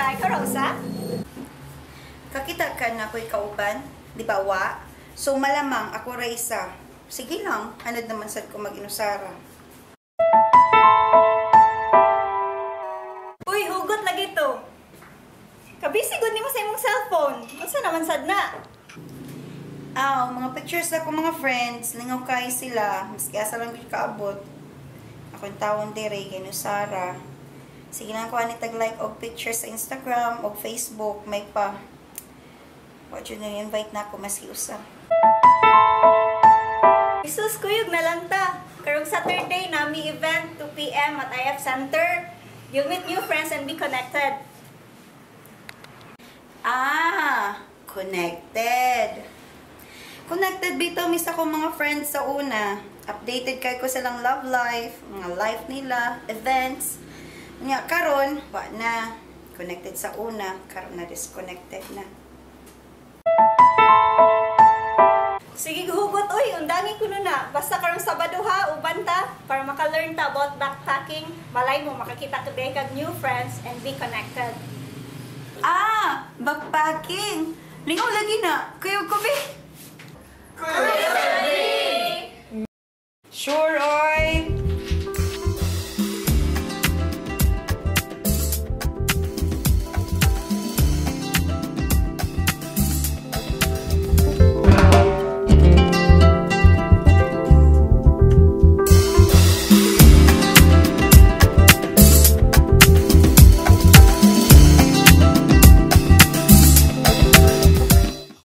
Rosa, ikaw Rosa? Kakita ka na ako'y kauban, di ba wa? So malamang ako Raisa. Sige lang, anad naman sad ko mag-inusara. Uy, hugot lagi to. Kabisi good nimo sa imong cellphone. Unsa naman sad na? Mga pictures na ko mga friends, lingaw kay sila, maski asa lang gid kaabot. Akong tawon dire kay Nusara. Sige lang ko ani tag-like og pictures sa Instagram og Facebook, may pa. What you invite na ako maski usa. Isus kuyog na lang ta. Karong Saturday nami event 2 PM at IF Center. You'll meet new friends and be connected. Connected. Connected bitaw mis ako mga friends sa una. Updated kay ko silang love life, mga life nila, events. Nya karon wa na connected sa una, karon na disconnected na. Sige hugot oy, undangin ko na. Basta karong Sabado ha, uban ta para maka-learn ta about backpacking. Malay mo makakita ka kag new friends and be connected. Backpacking. Lingaw lagi na. Kuya ko be. Sure